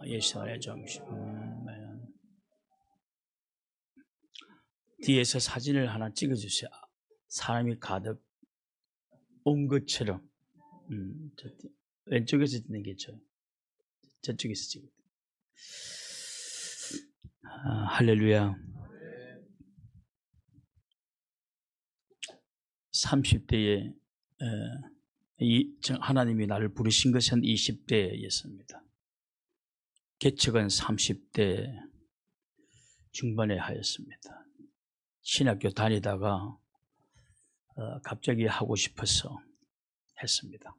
예전에 좀 뒤에서 사진을 하나 찍어주세요. 사람이 가득 온 것처럼. 왼쪽에서 찍는 게 저쪽에서 찍어요. 할렐루야. 30대에 하나님이 나를 부르신 것은 20대였습니다. 개척은 30대 중반에 하였습니다. 신학교 다니다가 갑자기 하고 싶어서 했습니다.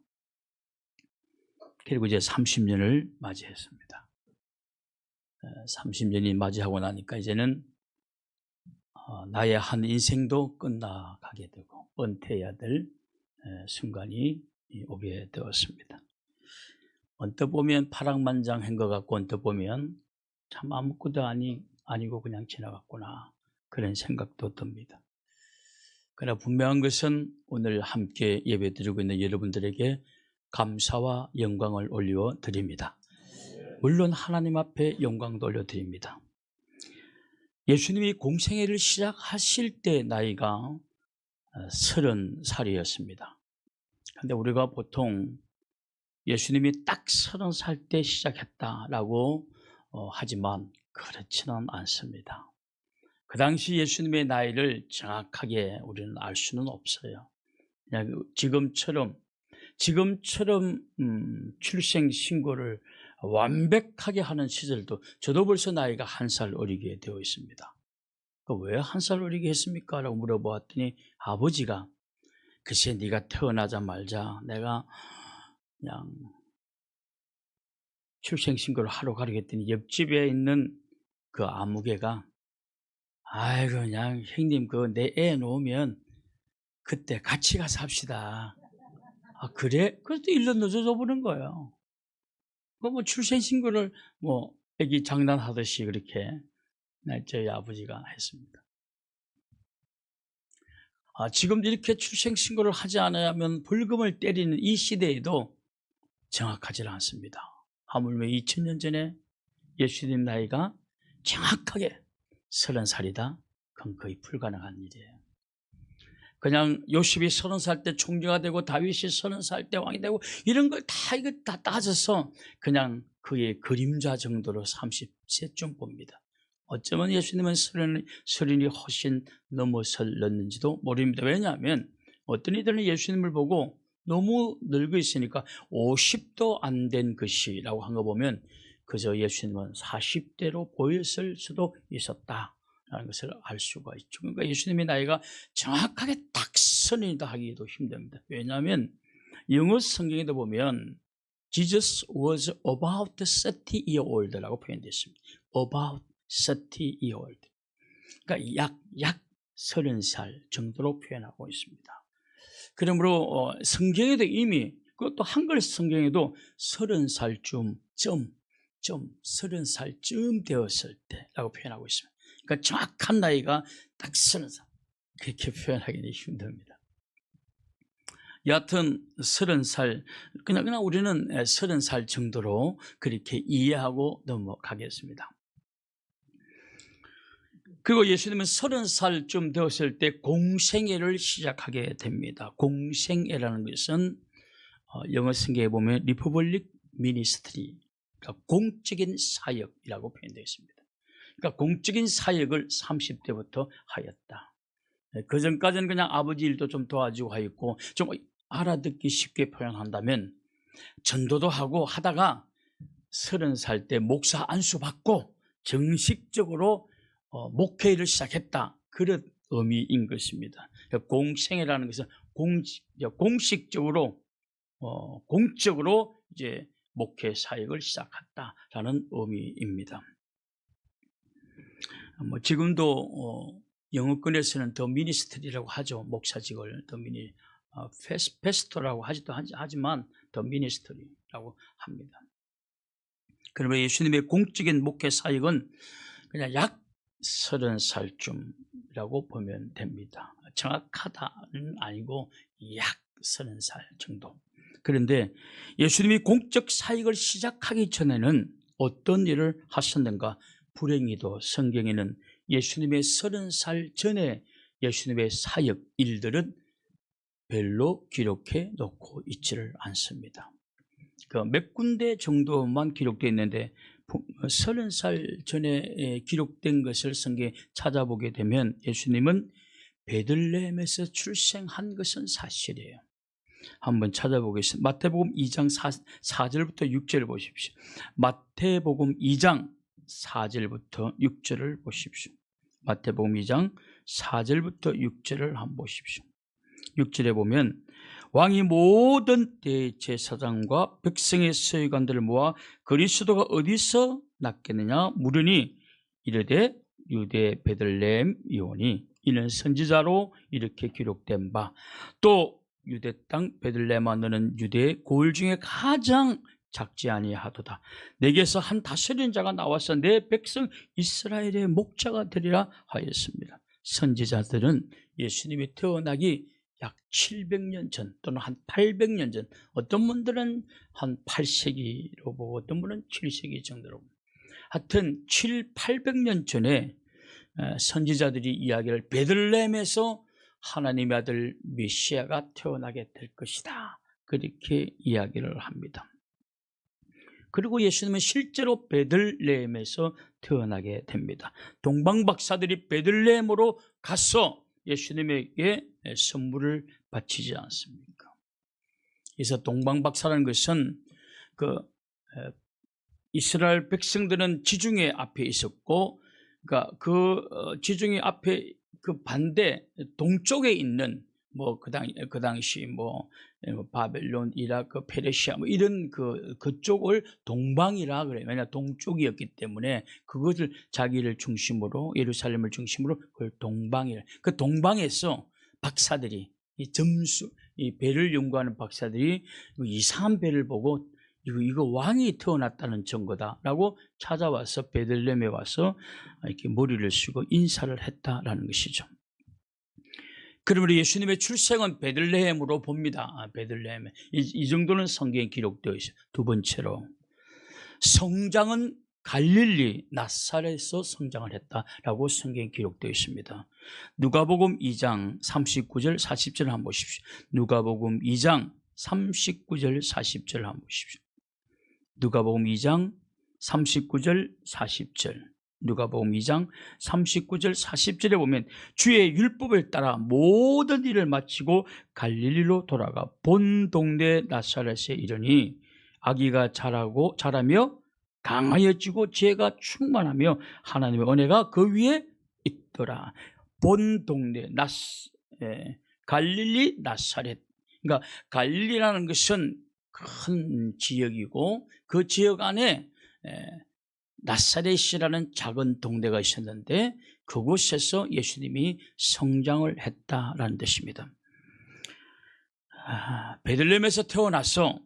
그리고 이제 30년을 맞이했습니다. 30년이 맞이하고 나니까 이제는 나의 한 인생도 끝나가게 되고 은퇴해야 될 순간이 오게 되었습니다. 언뜻 보면 파랑만장한 것 같고 언뜻 보면 참 아무것도 아니고 그냥 지나갔구나, 그런 생각도 듭니다. 그러나 분명한 것은 오늘 함께 예배드리고 있는 여러분들에게 감사와 영광을 올려드립니다. 물론 하나님 앞에 영광도 올려드립니다. 예수님이 공생애를 시작하실 때 나이가 30살이었습니다. 그런데 우리가 보통 예수님이 딱 30살 때 시작했다라고 하지만 그렇지는 않습니다. 그 당시 예수님의 나이를 정확하게 우리는 알 수는 없어요. 그냥 지금처럼 출생 신고를 완벽하게 하는 시절도 저도 벌써 나이가 1살 어리게 되어 있습니다. 왜 1살 어리게 했습니까? 라고 물어보았더니 아버지가 글쎄 네가 태어나자마자 내가 그냥 출생 신고를 하러 가려고 했더니 옆집에 있는 그 아무개가 아이고 그냥 형님 내 애 놓으면 그때 같이 가서 합시다. 아 그래? 그래서 1년 늦어져 버린 거예요. 출생 신고를 애기 장난하듯이 그렇게 저희 아버지가 했습니다. 지금 이렇게 출생 신고를 하지 않으면 벌금을 때리는 이 시대에도 정확하지 않습니다. 하물며 2000년 전에 예수님 나이가 정확하게 30살이다. 그건 거의 불가능한 일이에요. 그냥 요셉이 30살 때 총리가 되고 다윗이 30살 때 왕이 되고 이런 걸 다 따져서 그냥 그의 그림자 정도로 30세쯤 봅니다. 어쩌면 예수님은 30이 훨씬 넘어설렸는지도 모릅니다. 왜냐하면 어떤 이들은 예수님을 보고 너무 늙어 있으니까 50도 안 된 것이라고 한 거 보면 그저 예수님은 40대로 보였을 수도 있었다라는 것을 알 수가 있죠. 그러니까 예수님의 나이가 정확하게 딱 선이다 하기도 힘듭니다. 왜냐하면 영어 성경에도 보면 Jesus was about 30 year old라고 표현되어 있습니다. about 30 year old. 그러니까 약 30살 정도로 표현하고 있습니다. 그러므로 성경에도 이미 그것도 한글 성경에도 30살쯤 30살쯤 되었을 때라고 표현하고 있습니다. 그러니까 정확한 나이가 딱 30살. 그렇게 표현하기는 힘듭니다. 여하튼 30살, 그냥 우리는 30살 정도로 그렇게 이해하고 넘어가겠습니다. 그리고 예수님은 30살쯤 되었을 때 공생애를 시작하게 됩니다. 공생애라는 것은 영어 성경에 보면 리퍼블릭 미니스트리, 그러니까 공적인 사역이라고 표현되어 있습니다. 그러니까 공적인 사역을 30대부터 하였다. 그 전까지는 그냥 아버지 일도 좀 도와주고 하였고, 좀 알아듣기 쉽게 표현한다면 전도도 하고 하다가 30살 때 목사 안수 받고 정식적으로 목회를 시작했다, 그런 의미인 것입니다. 공생애라는 것은 공식적으로 공적으로 이제 목회 사역을 시작했다라는 의미입니다. 지금도 영어권에서는 더 미니스트리라고 하죠. 목사직을 더 페스토라고 하지만 더 미니스트리라고 합니다. 그러면 예수님의 공적인 목회 사역은 그냥 약 30살쯤이라고 보면 됩니다. 정확하다는 아니고 약 30살 정도. 그런데 예수님이 공적 사역을 시작하기 전에는 어떤 일을 하셨는가? 불행히도 성경에는 예수님의 30살 전에 예수님의 사역 일들은 별로 기록해 놓고 있지를 않습니다. 그 몇 군데 정도만 기록되어 있는데 30살 전에 기록된 것을 성경에 찾아보게 되면 예수님은 베들레헴에서 출생한 것은 사실이에요. 한번 찾아보겠습니다. 마태복음 2장 4절부터 6절을 보십시오. 마태복음 2장 4절부터 6절을 보십시오. 마태복음 2장 4절부터 6절을 한번 보십시오. 6절에 보면 왕이 모든 대제사장과 백성의 서기관들을 모아 그리스도가 어디서 났겠느냐 물으니 이르되 유대 베들레헴이오니 이는 선지자로 이렇게 기록된 바 또 유대 땅 베들레헴아 너는 유대의 고을 중에 가장 작지 아니하도다. 내게서 한 다스리는 자가 나와서 내 백성 이스라엘의 목자가 되리라 하였습니다. 선지자들은 예수님이 태어나기 약 700년 전 또는 한 800년 전, 어떤 분들은 한 8세기로 보고 어떤 분은 7세기 정도로 보고, 하여튼 800년 전에 선지자들이 이야기를 베들레헴에서 하나님의 아들 메시아가 태어나게 될 것이다, 그렇게 이야기를 합니다. 그리고 예수님은 실제로 베들레헴에서 태어나게 됩니다. 동방박사들이 베들레헴으로 가서 예수님에게 선물을 바치지 않습니까? 그래서 동방박사라는 것은 이스라엘 백성들은 지중해 앞에 있었고, 그러니까 지중해 앞에 그 반대 동쪽에 있는 그 당시 바벨론, 이라크, 페르시아 이런 그쪽을 동방이라 그래요. 왜냐 동쪽이었기 때문에 그것을 자기를 중심으로, 예루살렘을 중심으로 그걸 동방이라. 그 동방에서 박사들이 이 배를 연구하는 박사들이 이상한 배를 보고 이거 왕이 태어났다는 증거다라고 찾아와서 베들레헴에 와서 이렇게 머리를 쓰고 인사를 했다라는 것이죠. 그러므로 예수님의 출생은 베들레헴으로 봅니다. 베들레헴에. 이 정도는 성경에 기록되어 있어요. 두 번째로 성장은 갈릴리 나사렛에서 성장을 했다라고 성경에 기록되어 있습니다. 누가복음 2장 39절 40절 한번 보십시오. 누가복음 2장 39절 40절 한번 보십시오. 누가복음 2장 39절 40절. 누가복음 2장 39절 40절에 보면 주의 율법을 따라 모든 일을 마치고 갈릴리로 돌아가 본 동네 나사렛에 이르니 아기가 자라며 강하여지고 지혜가 충만하며 하나님의 은혜가 그 위에 있더라. 본 동네 갈릴리 나사렛. 그러니까 갈릴리라는 것은 큰 지역이고 그 지역 안에 나사렛이라는 작은 동네가 있었는데 그곳에서 예수님이 성장을 했다라는 뜻입니다. 베들레헴에서 태어나서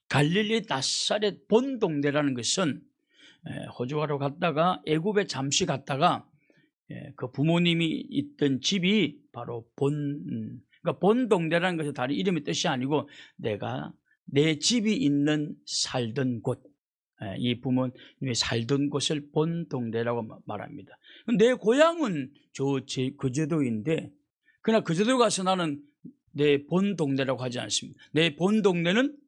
갈릴리 나사렛 본 동네라는 것은 호주가로 갔다가 애굽에 잠시 갔다가 그 부모님이 있던 집이 바로 그러니까 본 동네라는 것은 다른 이름의 뜻이 아니고 내 집이 살던 곳, 이 부모님이 살던 곳을 본 동네라고 말합니다. 내 고향은 거제도인데 그러나 거제도 가서 나는 내 본 동네라고 하지 않습니다. 내 본 동네는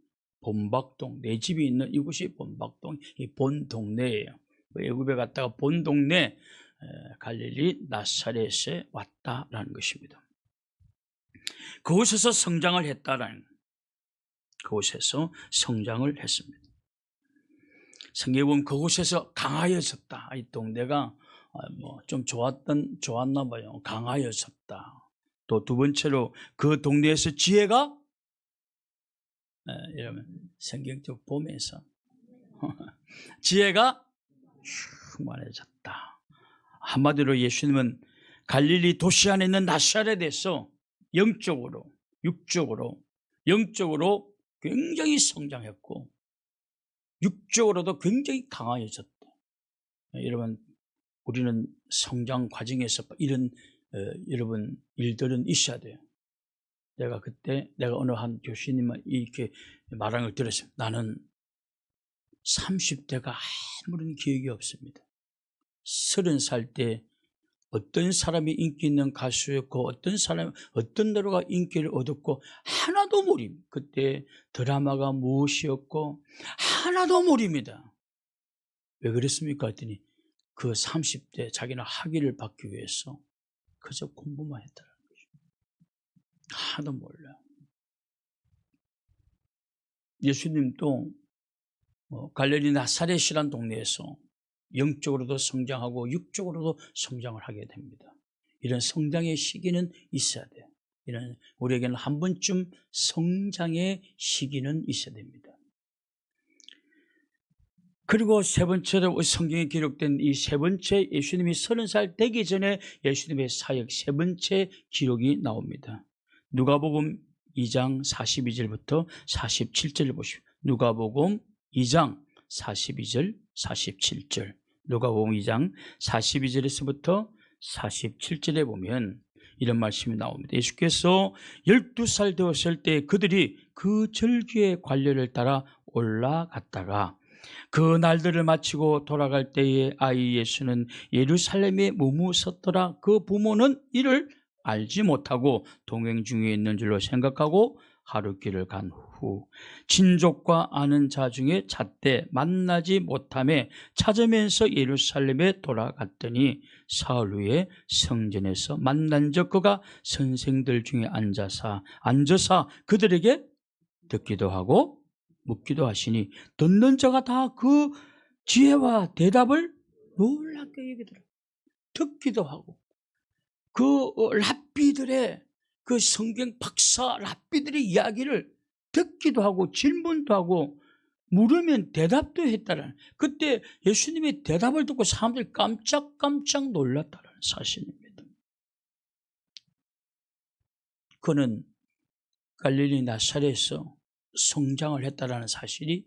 본박동, 내 집이 있는 이곳이 본박동, 이 본 동네예요. 애굽에 갔다가 본 동네 갈릴리 나사렛에 왔다라는 것입니다. 그곳에서 성장을 했다라는, 그곳에서 성장을 했습니다. 성경에 보면 그곳에서 강하여졌다. 이 동네가 좀 좋았나 봐요. 강하여졌다. 또 두 번째로 그 동네에서 지혜가 여러분 성경 좀 보면서 지혜가 충만해졌다. 한마디로 예수님은 갈릴리 도시 안에 있는 나사렛에서 영적으로, 육적으로, 영적으로 굉장히 성장했고 육적으로도 굉장히 강해졌다. 여러분, 우리는 성장 과정에서 이런 여러분 일들은 있어야 돼요. 내가 어느 한 교수님만 이렇게 말하는 걸 들었어요. 나는 30대가 아무런 기억이 없습니다. 30살 때 어떤 사람이 인기 있는 가수였고 어떤 사람, 어떤 노래가 인기를 얻었고 하나도 모릅니다. 그때 드라마가 무엇이었고 하나도 모릅니다. 왜 그랬습니까? 했더니 그 30대 자기는 학위를 받기 위해서 그저 공부만 했다는 거죠. 하나도 몰라요. 예수님도 갈릴리 나사렛이라는 동네에서 영적으로도 성장하고 육적으로도 성장을 하게 됩니다. 이런 성장의 시기는 있어야 돼요. 이런 우리에게는 한 번쯤 성장의 시기는 있어야 됩니다. 그리고 세 번째로 성경에 기록된 이 세 번째 예수님이 30살 되기 전에 예수님의 사역 세 번째 기록이 나옵니다. 누가복음 2장 42절부터 47절을 보십시오. 누가복음 2장 42절, 47절. 누가복음 2장 42절에서부터 47절에 보면 이런 말씀이 나옵니다. 예수께서 12살 되었을 때 그들이 그 절기의 관례를 따라 올라갔다가 그 날들을 마치고 돌아갈 때에 아이 예수는 예루살렘에 머무섰더라. 그 부모는 이를 알지 못하고 동행 중에 있는 줄로 생각하고 하루길을 간 후 친족과 아는 자 중에 잣대 만나지 못하며 찾으면서 예루살렘에 돌아갔더니 사흘 후에 성전에서 만난 적 그가 선생들 중에 앉아서 그들에게 듣기도 하고 묻기도 하시니 듣는 자가 다 그 지혜와 대답을 놀랍게 여기더라. 듣기도 하고 그 랍비들의 그 성경 박사 랍비들의 이야기를 듣기도 하고 질문도 하고 물으면 대답도 했다는, 그때 예수님의 대답을 듣고 사람들이 깜짝 놀랐다는 사실입니다. 그는 갈릴리 나사렛에서 성장을 했다는 사실이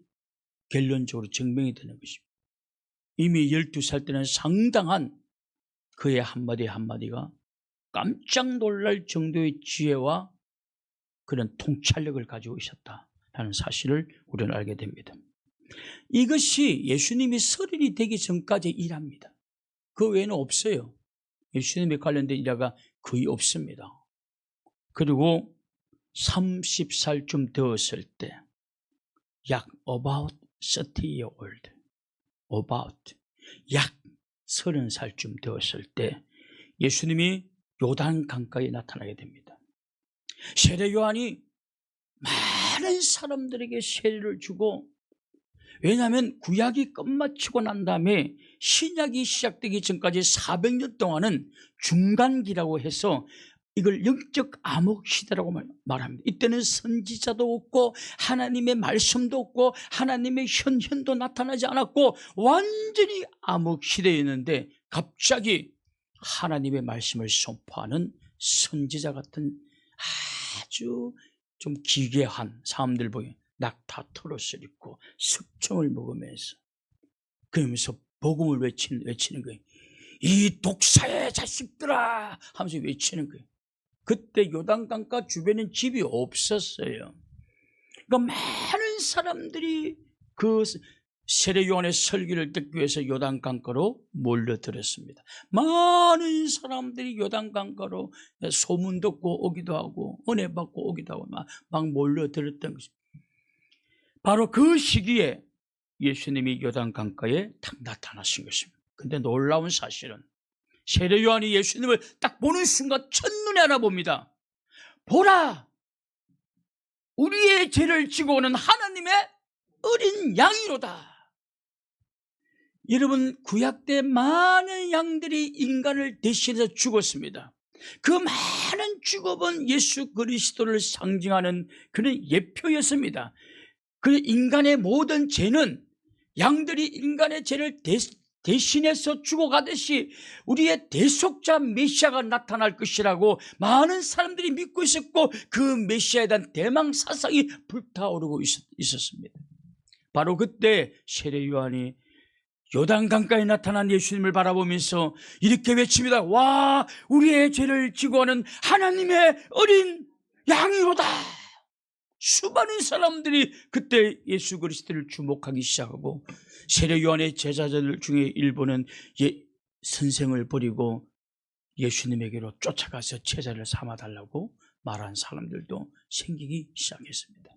결론적으로 증명이 되는 것입니다. 이미 12살 때는 상당한 그의 한마디 한마디가 깜짝 놀랄 정도의 지혜와 그런 통찰력을 가지고 있었다는 사실을 우리는 알게 됩니다. 이것이 예수님이 30이 되기 전까지 일합니다. 그 외에는 없어요. 예수님에 관련된 일화가 거의 없습니다. 그리고 30살쯤 되었을 때 약 about 30 year old, 약 30살쯤 되었을 때 예수님이 요단 강가에 나타나게 됩니다. 세례 요한이 많은 사람들에게 세례를 주고, 왜냐하면 구약이 끝마치고 난 다음에 신약이 시작되기 전까지 400년 동안은 중간기라고 해서 이걸 영적 암흑 시대라고 말합니다. 이때는 선지자도 없고 하나님의 말씀도 없고 하나님의 현현도 나타나지 않았고 완전히 암흑 시대였는데, 갑자기 하나님의 말씀을 선포하는 선지자 같은 아주 좀 기괴한 사람들 보여 낙타 털옷을 입고 습청을 먹으면서 그러면서 복음을 외치는 거예요. 이 독사의 자식들아 하면서 외치는 거예요. 그때 요단강가 주변엔 집이 없었어요. 그러니까 많은 사람들이 그 세례 요한의 설교를 듣기 위해서 요단강가로 몰려들었습니다. 많은 사람들이 요단강가로 소문 듣고 오기도 하고 은혜 받고 오기도 하고 막 몰려들었던 것입니다. 바로 그 시기에 예수님이 요단강가에 딱 나타나신 것입니다. 근데 놀라운 사실은 세례 요한이 예수님을 딱 보는 순간 첫눈에 알아봅니다. 보라! 우리의 죄를 지고 오는 하나님의 어린 양이로다. 여러분, 구약 때 많은 양들이 인간을 대신해서 죽었습니다. 그 많은 죽어본 예수 그리스도를 상징하는 그런 예표였습니다. 그 인간의 모든 죄는 양들이 인간의 죄를 대신해서 죽어가듯이 우리의 대속자 메시아가 나타날 것이라고 많은 사람들이 믿고 있었고, 그 메시아에 대한 대망 사상이 불타오르고 있었습니다. 바로 그때 세례 요한이 요단강가에 나타난 예수님을 바라보면서 이렇게 외칩니다. 와, 우리의 죄를 지고 하는 하나님의 어린 양이로다. 수많은 사람들이 그때 예수 그리스도를 주목하기 시작하고 세례 요한의 제자들 중에 일부는 선생을 버리고 예수님에게로 쫓아가서 제자를 삼아달라고 말한 사람들도 생기기 시작했습니다.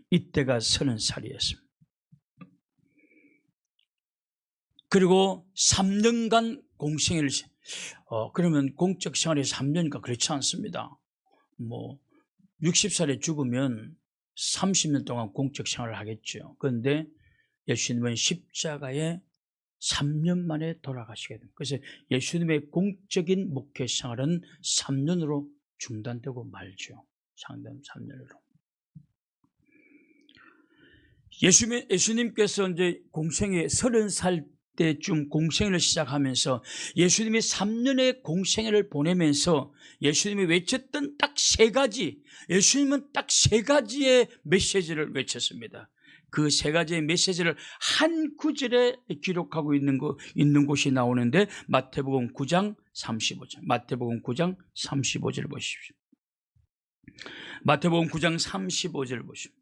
이때가 30살이었습니다. 그리고 3년간 공생애를 그러면 공적 생활이 3년이니까 그렇지 않습니다. 60살에 죽으면 30년 동안 공적 생활을 하겠죠. 그런데 예수님은 십자가에 3년 만에 돌아가시게 됩니다. 그래서 예수님의 공적인 목회 생활은 3년으로 중단되고 말죠. 상당 3년으로. 예수님께서 이제 공생애 30살 때쯤 공생애를 시작하면서 예수님이 3년의 공생애를 보내면서 예수님이 외쳤던 딱 3가지, 예수님은 딱 3가지의 메시지를 외쳤습니다. 그 3가지의 메시지를 한 구절에 기록하고 있는 곳이 나오는데 마태복음 9장 35절. 마태복음 9장 35절 보십시오. 마태복음 9장 35절 보십시오.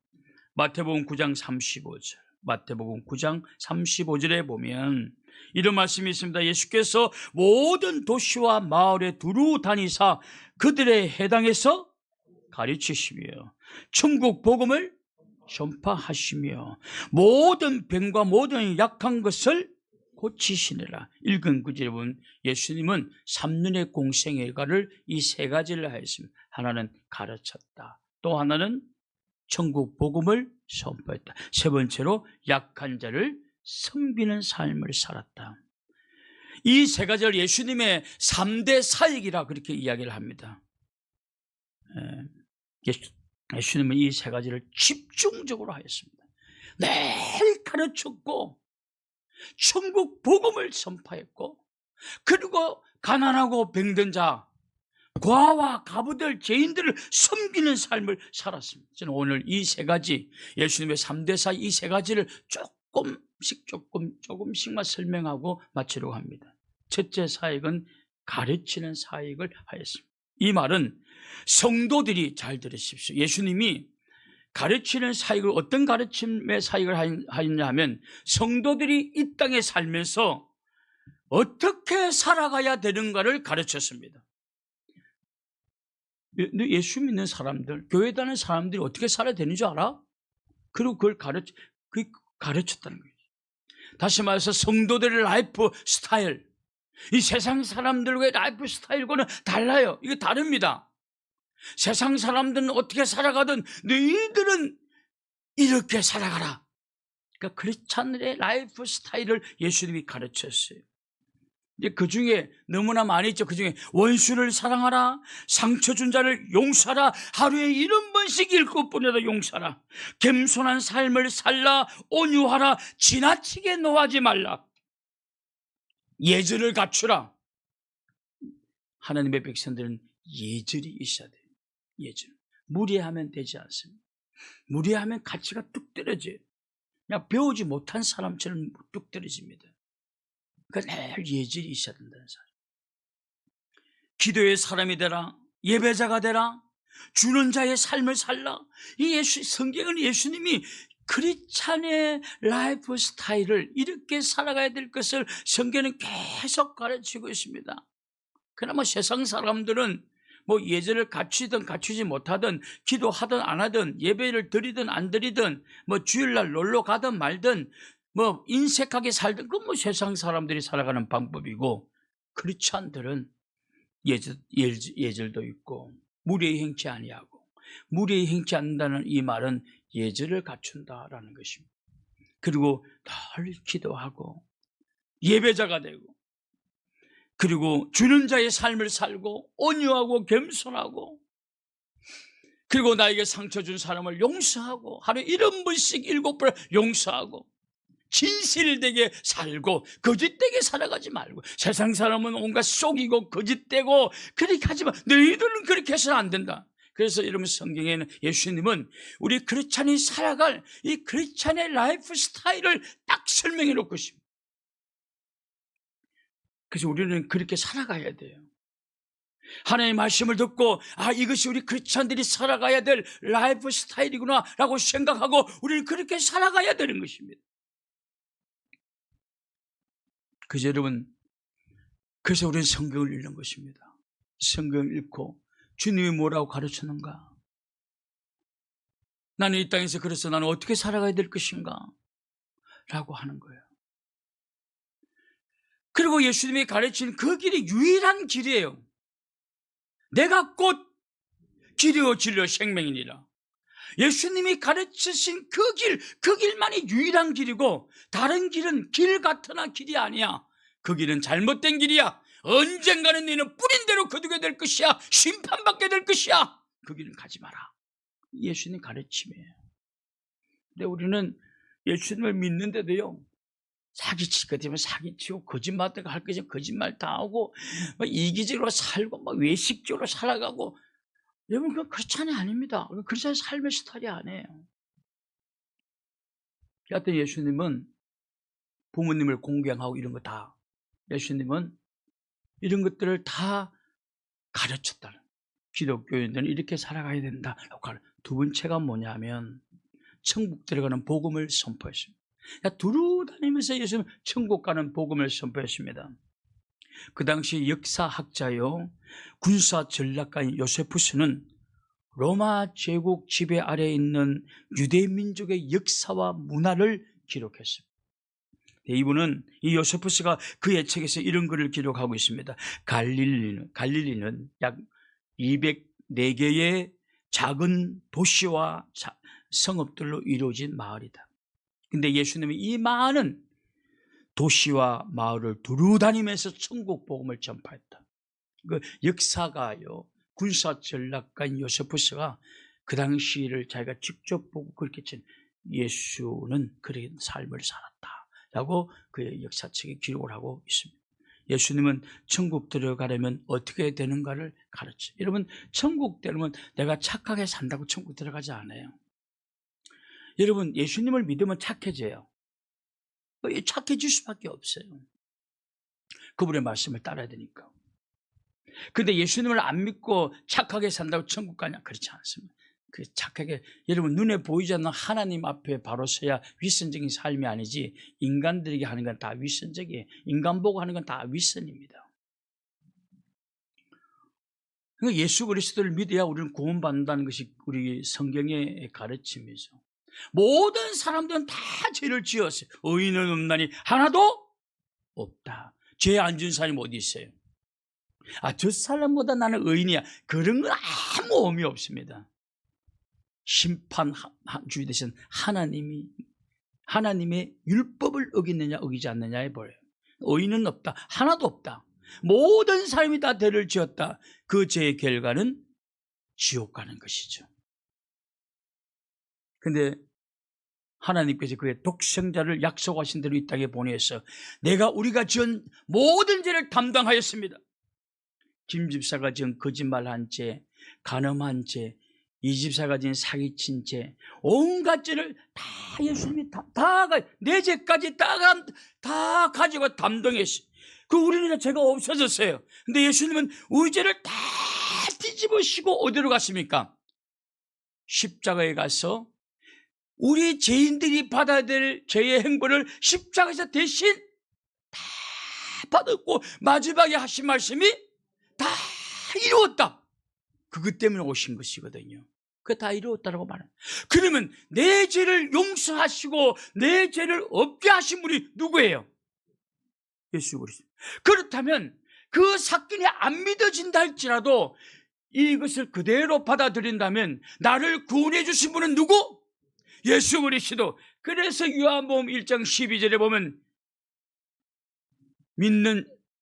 마태복음 9장 35절. 마태복음 9장 35절에 보면 이런 말씀이 있습니다. 예수께서 모든 도시와 마을에 두루 다니사 그들의 해당에서 가르치시며 천국 복음을 전파하시며 모든 병과 모든 약한 것을 고치시느라. 읽은 구절에 보면 예수님은 3년의 공생애가를 이 3가지를 하였습니다. 하나는 가르쳤다. 또 하나는 천국 복음을 선포했다. 3번째로 약한 자를 섬기는 삶을 살았다. 이 3가지를 예수님의 3대 사역이라 그렇게 이야기를 합니다. 예수님은 이 3가지를 집중적으로 하였습니다. 매일 가르쳤고 천국 복음을 선포했고 그리고 가난하고 병든 자, 과와 가부들, 죄인들을 섬기는 삶을 살았습니다. 저는 오늘 이 3가지, 예수님의 3대 사역 이 3가지를 조금씩만 설명하고 마치려고 합니다. 첫째 사역은 가르치는 사역을 하였습니다. 이 말은 성도들이, 잘 들으십시오. 예수님이 가르치는 사역을, 어떤 가르침의 사역을 하였냐 하면 성도들이 이 땅에 살면서 어떻게 살아가야 되는가를 가르쳤습니다. 예수 믿는 사람들, 교회 다니는 사람들이 어떻게 살아야 되는 줄 알아? 그리고 그걸 가르쳤다는 거예요. 다시 말해서 성도들의 라이프 스타일, 이 세상 사람들과의 라이프 스타일과는 달라요. 이게 다릅니다. 세상 사람들은 어떻게 살아가든 너희들은 이렇게 살아가라. 그러니까 크리스찬들의 라이프 스타일을 예수님이 가르쳤어요. 그 중에 너무나 많이 있죠. 그 중에 원수를 사랑하라, 상처 준 자를 용서하라, 하루에 70번씩 7번이라도 용서하라, 겸손한 삶을 살라, 온유하라, 지나치게 노하지 말라, 예절을 갖추라. 하나님의 백성들은 예절이 있어야 돼요. 예절. 무례하면 되지 않습니다. 무례하면 가치가 뚝 떨어져요. 그냥 배우지 못한 사람처럼 뚝 떨어집니다. 그러니까 늘 예절이 있어야 된다는 사람. 기도의 사람이 되라, 예배자가 되라, 주는 자의 삶을 살라. 이 성경은 예수님이 크리스찬의 라이프 스타일을 이렇게 살아가야 될 것을 성경은 계속 가르치고 있습니다. 그나마 세상 사람들은 예절을 갖추든 갖추지 못하든, 기도하든 안 하든, 예배를 드리든 안 드리든, 주일날 놀러 가든 말든, 인색하게 살든, 그건 세상 사람들이 살아가는 방법이고, 크리스찬들은 예절도 있고, 무례히 행치 아니하고, 무례히 행치 않는다는 이 말은 예절을 갖춘다라는 것입니다. 그리고 늘 기도하고, 예배자가 되고, 그리고 주는 자의 삶을 살고, 온유하고 겸손하고, 그리고 나에게 상처 준 사람을 용서하고, 하루에 70번씩 7번 용서하고, 진실되게 살고 거짓되게 살아가지 말고. 세상 사람은 온갖 속이고 거짓되고 그렇게 하지 마. 너희들은 그렇게 해서는 안 된다. 그래서 여러분, 성경에는 예수님은 우리 크리스찬이 살아갈 이 크리스찬의 라이프 스타일을 딱 설명해 놓고 있습니다. 그래서 우리는 그렇게 살아가야 돼요. 하나님의 말씀을 듣고 이것이 우리 크리스찬들이 살아가야 될 라이프 스타일이구나 라고 생각하고 우리는 그렇게 살아가야 되는 것입니다. 그래서 여러분, 그래서 우리는 성경을 읽는 것입니다. 성경을 읽고 주님이 뭐라고 가르쳤는가, 나는 이 땅에서 그래서 나는 어떻게 살아가야 될 것인가 라고 하는 거예요. 그리고 예수님이 가르친 그 길이 유일한 길이에요. 내가 곧 길이요 진리요 생명이니라. 예수님이 가르치신 그 길만이 유일한 길이고 다른 길은 길 같으나 길이 아니야. 그 길은 잘못된 길이야. 언젠가는 너는 뿌린 대로 거두게 될 것이야. 심판받게 될 것이야. 그 길은 가지 마라. 예수님 가르침이에요. 근데 우리는 예수님을 믿는데도요, 사기칠 것 같으면 사기치고 거짓말 할 것이면 거짓말 다 하고 이기적으로 살고 외식적으로 살아가고, 여러분 그건 크리스찬이 아닙니다. 크리스찬의 삶의 스타일이 아니에요. 여하튼 예수님은 부모님을 공경하고 이런 거 다, 예수님은 이런 것들을 다 가르쳤다는, 기독교인들은 이렇게 살아가야 된다. 두 번째가 뭐냐면 천국 들어가는 복음을 선포했습니다. 두루 다니면서 예수님은 천국 가는 복음을 선포했습니다. 그 당시 역사학자요 군사 전략가인 요세푸스는 로마 제국 지배 아래에 있는 유대 민족의 역사와 문화를 기록했습니다. 이분은, 이 요세푸스가 그의 책에서 이런 글을 기록하고 있습니다. 갈릴리는 약 204개의 작은 도시와 성읍들로 이루어진 마을이다. 근데 예수님이 이 많은 도시와 마을을 두루 다니면서 천국 복음을 전파했다. 그 역사가요 군사 전략가인 요세푸스가 그 당시를 자기가 직접 보고 그렇게 친, 예수는 그런 삶을 살았다라고 그의 역사책에 기록을 하고 있습니다. 예수님은 천국 들어가려면 어떻게 되는가를 가르쳐요. 여러분, 천국 들어가면 내가 착하게 산다고 천국 들어가지 않아요. 여러분, 예수님을 믿으면 착해져요. 착해질 수밖에 없어요. 그분의 말씀을 따라야 되니까. 그런데 예수님을 안 믿고 착하게 산다고 천국 가냐? 그렇지 않습니다. 그 착하게, 여러분 눈에 보이지 않는 하나님 앞에 바로 서야 위선적인 삶이 아니지, 인간들에게 하는 건 다 위선적이에요. 인간 보고 하는 건 다 위선입니다. 그러니까 예수 그리스도를 믿어야 우리는 구원받는다는 것이 우리 성경의 가르침이죠. 모든 사람들은 다 죄를 지었어요. 의인은 없나니 하나도 없다. 죄 안 지은 사람이 어디 있어요? 저 사람보다 나는 의인이야, 그런 건 아무 의미 없습니다. 심판주의 되신 하나님의 율법을 어기느냐 어기지 않느냐에 보여요. 의인은 없다, 하나도 없다. 모든 사람이 다 죄를 지었다. 그 죄의 결과는 지옥 가는 것이죠. 근데 하나님께서 그의 독생자를 약속하신 대로 이 땅에 보내서 우리가 지은 모든 죄를 담당하였습니다. 김 집사가 지은 거짓말한 죄, 간음한 죄, 이 집사가 지은 사기친 죄, 온갖 죄를 다 예수님이 내 죄까지 다 가지고 담당했어요. 우리는 죄가 없어졌어요. 근데 예수님은 우리 죄를 다 뒤집으시고 어디로 갔습니까? 십자가에 가서 우리 죄인들이 받아야 될 죄의 행보를 십자가에서 대신 다 받았고, 마지막에 하신 말씀이 다 이루었다. 그것 때문에 오신 것이거든요. 그거 다 이루었다라고 말해요. 그러면 내 죄를 용서하시고 내 죄를 없게 하신 분이 누구예요? 예수 그리스도. 그렇다면 그 사건이 안 믿어진다 할지라도 이것을 그대로 받아들인다면 나를 구원해 주신 분은 누구? 예수 그리스도. 그래서 요한복음 1장 12절에 보면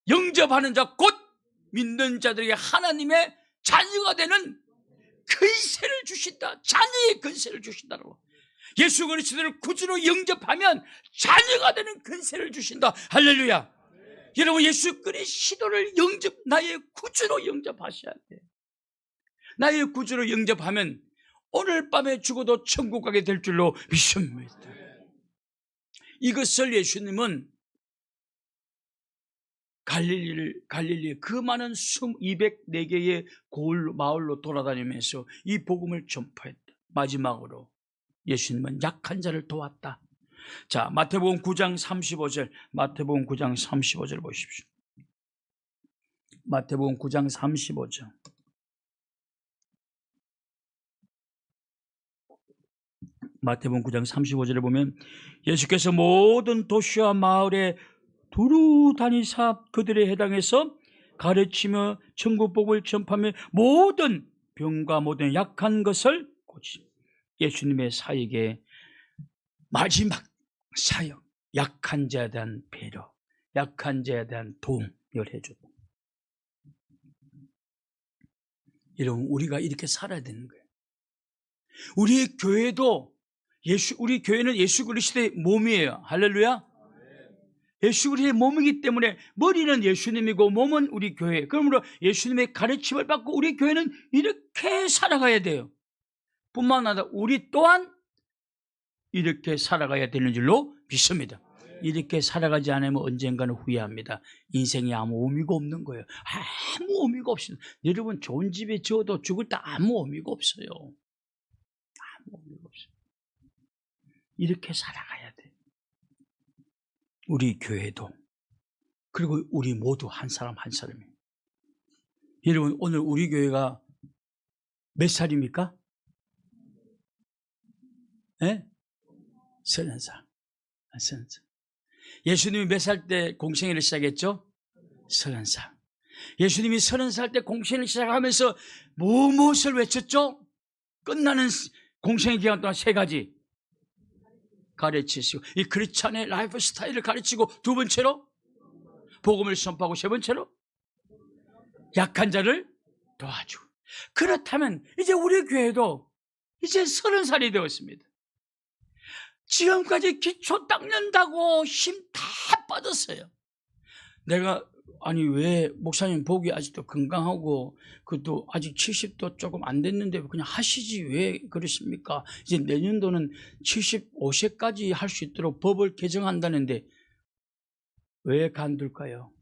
영접하는 자 곧 믿는 자들에게 하나님의 자녀가 되는 근세를 주신다. 자녀의 근세를 주신다고. 예수 그리스도를 구주로 영접하면 자녀가 되는 근세를 주신다. 할렐루야. 여러분, 예수 그리스도를 나의 구주로 영접하셔야 돼요. 나의 구주로 영접하면 오늘 밤에 죽어도 천국 가게 될 줄로 믿습니다. 이것을 예수님은 갈릴리의 그 많은 204개의 마을로 돌아다니면서 이 복음을 전파했다. 마지막으로 예수님은 약한 자를 도왔다. 자, 마태복음 9장 35절, 마태복음 9장 35절 보십시오. 마태복음 9장 35절. 마태복음 9장 35절에 보면 예수께서 모든 도시와 마을에 두루 다니사 그들에 해당해서 가르치며 천국 복음을 전파하며 모든 병과 모든 약한 것을 고치. 예수님의 사역의 마지막 사역, 약한 자에 대한 배려, 약한 자에 대한 도움을 해줬다. 여러분, 우리가 이렇게 살아야 되는 거예요. 우리 교회도 우리 교회는 예수 그리스도의 몸이에요. 할렐루야. 예수 그리스도의 몸이기 때문에 머리는 예수님이고 몸은 우리 교회. 그러므로 예수님의 가르침을 받고 우리 교회는 이렇게 살아가야 돼요. 뿐만 아니라 우리 또한 이렇게 살아가야 되는 줄로 믿습니다. 이렇게 살아가지 않으면 언젠가는 후회합니다. 인생이 아무 의미가 없는 거예요. 아무 의미가 없어요. 여러분, 좋은 집에 지어도 죽을 때 아무 의미가 없어요. 아무 의미가 없어요. 이렇게 살아가야 돼. 우리 교회도, 그리고 우리 모두 한 사람 한 사람이. 여러분, 오늘 우리 교회가 몇 살입니까? 네? 30살. 30살. 예수님이 몇 살 때 공생애를 시작했죠? 30살. 예수님이 30살 때 공생애를 시작하면서 무엇을 외쳤죠? 끝나는 공생애 기간 동안 3가지 가르치시고, 이 크리스찬의 라이프 스타일을 가르치고, 2번째로 복음을 선포하고, 3번째로 약한 자를 도와주고. 그렇다면 이제 우리 교회도 이제 30살이 되었습니다. 지금까지 기초 닦는다고 힘 다 빠졌어요. 내가 아니 왜 목사님 보기 아직도 건강하고 그것도 아직 70도 조금 안 됐는데 그냥 하시지 왜 그러십니까? 이제 내년도는 75세까지 할 수 있도록 법을 개정한다는데 왜 간둘까요?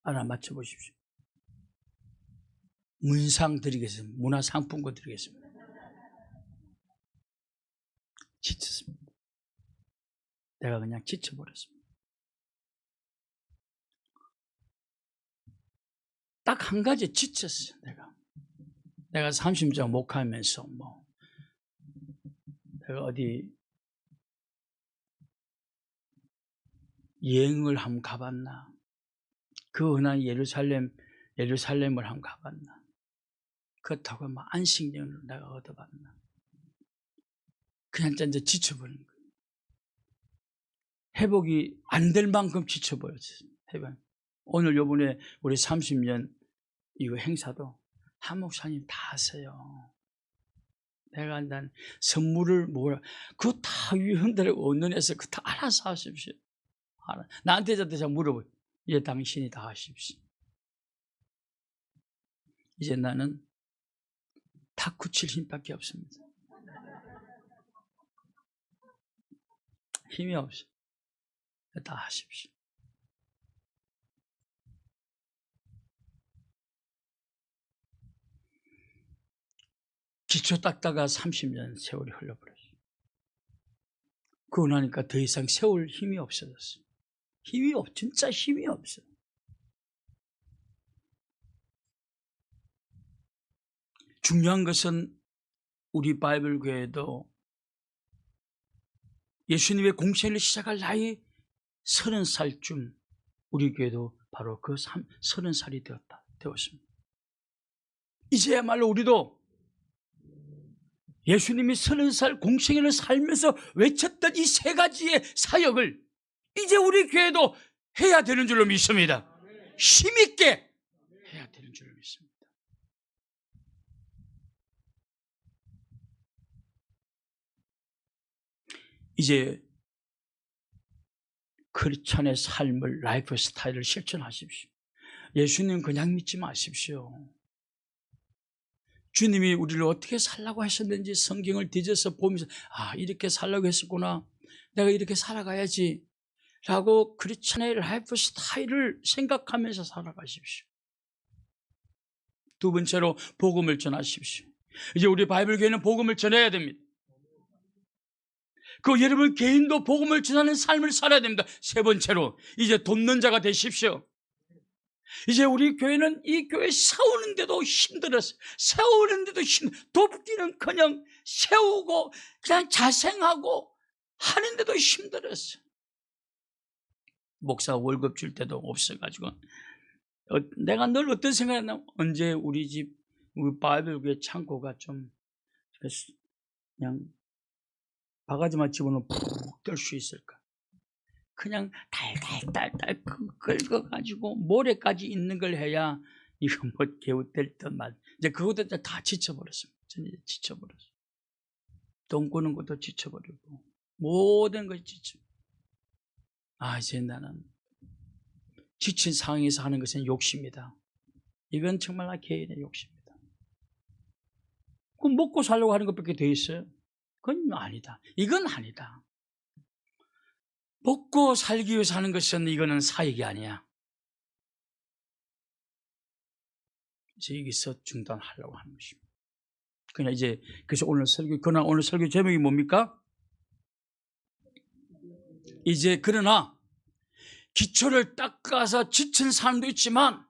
하나 맞춰보십시오. 문상 드리겠습니다. 문화상품권 드리겠습니다. 지쳤습니다. 내가 그냥 지쳐버렸습니다. 딱 한 가지 지쳤어요. 내가 30년 목하면서 내가 어디 여행을 한번 가봤나? 그 흔한 예루살렘을 한번 가봤나? 그렇다고 안식년을 내가 얻어봤나? 그냥 이제 지쳐버린 거예요. 회복이 안 될 만큼 지쳐버렸어요. 오늘 요번에 우리 30년 이거 행사도 한 목사님 다 하세요. 내가 난 선물을 그거 다 위원들의 원론에서 그거 다 알아서 하십시오. 나한테 자꾸 물어봐요. 이제 당신이 다 하십시오. 이제 나는 탁구 칠 힘밖에 없습니다. 힘이 없어. 다 하십시오. 기초 닦다가 30년 세월이 흘러버렸어요. 그러고 나니까 더 이상 세월 힘이 없어졌어요. 진짜 힘이 없어요. 중요한 것은 우리 바이블 교회도 예수님의 공생을 시작할 나이 30살쯤 우리 교회도 바로 그 30살이 되었습니다. 이제야말로 우리도 예수님이 30살 공생애를 살면서 외쳤던 이 3가지의 사역을 이제 우리 교회도 해야 되는 줄로 믿습니다. 힘있게 해야 되는 줄로 믿습니다. 이제 크리스찬의 삶을, 라이프 스타일을 실천하십시오. 예수님 그냥 믿지 마십시오. 주님이 우리를 어떻게 살라고 하셨는지 성경을 뒤져서 보면서 이렇게 살라고 했었구나. 내가 이렇게 살아가야지. 라고 크리스찬의 라이프 스타일을 생각하면서 살아가십시오. 두 번째로 복음을 전하십시오. 이제 우리 바이블 교회는 복음을 전해야 됩니다. 그 여러분 개인도 복음을 전하는 삶을 살아야 됩니다. 세 번째로 이제 돕는 자가 되십시오. 이제 우리 교회는 이 교회 세우는데도 힘들었어요. 세우는데도 돕기는커녕 세우고 그냥 자생하고 하는데도 힘들었어요. 목사 월급 줄 때도 없어가지고 내가 늘 어떤 생각이냐면 언제 우리 바이블 교회 창고가 좀 그냥 바가지만 집어넣으면 푹 뜰 수 있을까? 그냥 달달달달 긁어가지고 모래까지 있는 걸 해야 이거 뭐 개웃될 듯만. 이제 그것도 다 지쳐버렸습니다. 저는 이제 지쳐버렸어요. 돈 꾸는 것도 지쳐버리고 모든 것이 지쳐. 이제 나는 지친 상황에서 하는 것은 욕심이다. 이건 정말 개인의 욕심이다. 그럼 먹고 살려고 하는 것밖에 돼 있어요? 그건 아니다. 이건 아니다. 먹고 살기 위해서 하는 것은 이거는 사역이 아니야. 이제 여기서 중단하려고 하는 것입니다. 그냥 이제 그래서 오늘 설교 제목이 뭡니까? 이제 그러나 기초를 닦아서 지친 사람도 있지만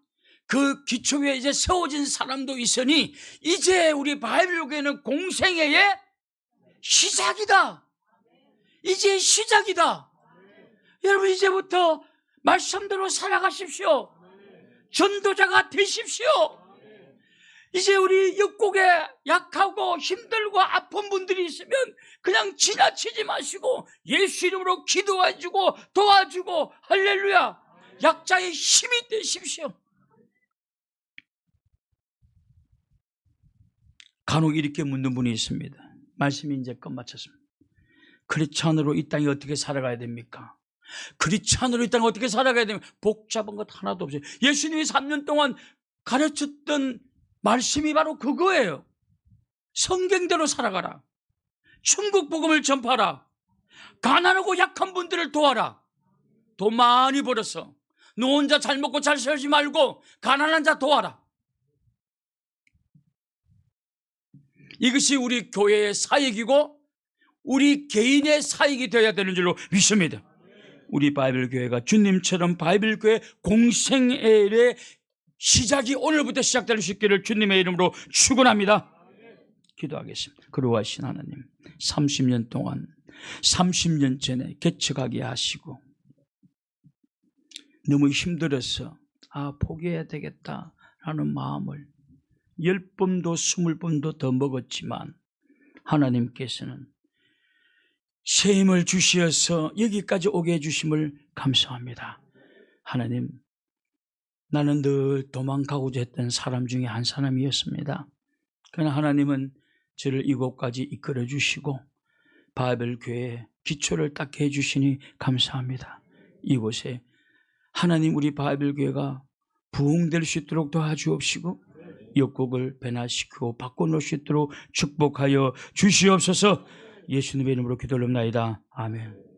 그 기초 위에 이제 세워진 사람도 있으니 이제 우리 바이블 교회는 공생애의 시작이다. 이제 시작이다. 여러분 이제부터 말씀대로 살아가십시오. 전도자가 되십시오. 이제 우리 옆국에 약하고 힘들고 아픈 분들이 있으면 그냥 지나치지 마시고 예수 이름으로 기도해주고 도와주고 할렐루야. 약자의 힘이 되십시오. 간혹 이렇게 묻는 분이 있습니다. 말씀이 이제 끝마쳤습니다. 크리스찬으로 이 땅에 어떻게 살아가야 됩니까? 크리스찬으로 이 땅에 어떻게 살아가야 됩니까? 복잡한 것 하나도 없어요. 예수님이 3년 동안 가르쳤던 말씀이 바로 그거예요. 성경대로 살아가라. 천국 복음을 전파하라. 가난하고 약한 분들을 도와라. 돈 많이 벌어서 너 혼자 잘 먹고 잘 살지 말고 가난한 자 도와라. 이것이 우리 교회의 사역이고 우리 개인의 사역이 되어야 되는 줄로 믿습니다. 우리 바이블 교회가 주님처럼 바이블 교회 공생애의 시작이 오늘부터 시작될 수 있기를 주님의 이름으로 축원합니다. 기도하겠습니다. 그러하신 하나님, 30년 동안 30년 전에 개척하게 하시고 너무 힘들어서 포기해야 되겠다라는 마음을 10번도 20번도 더 먹었지만 하나님께서는 새 힘을 주시어서 여기까지 오게 해주심을 감사합니다. 하나님, 나는 늘 도망가고자 했던 사람 중에 한 사람이었습니다. 그러나 하나님은 저를 이곳까지 이끌어 주시고 바이블 교회에 기초를 딱 해주시니 감사합니다. 이곳에 하나님 우리 바이블 교회가 부흥될 수 있도록 도와주옵시고 역국을 변화시키고 바꿔놓을 수 있도록 축복하여 주시옵소서. 예수님의 이름으로 기도를 합나이다. 아멘.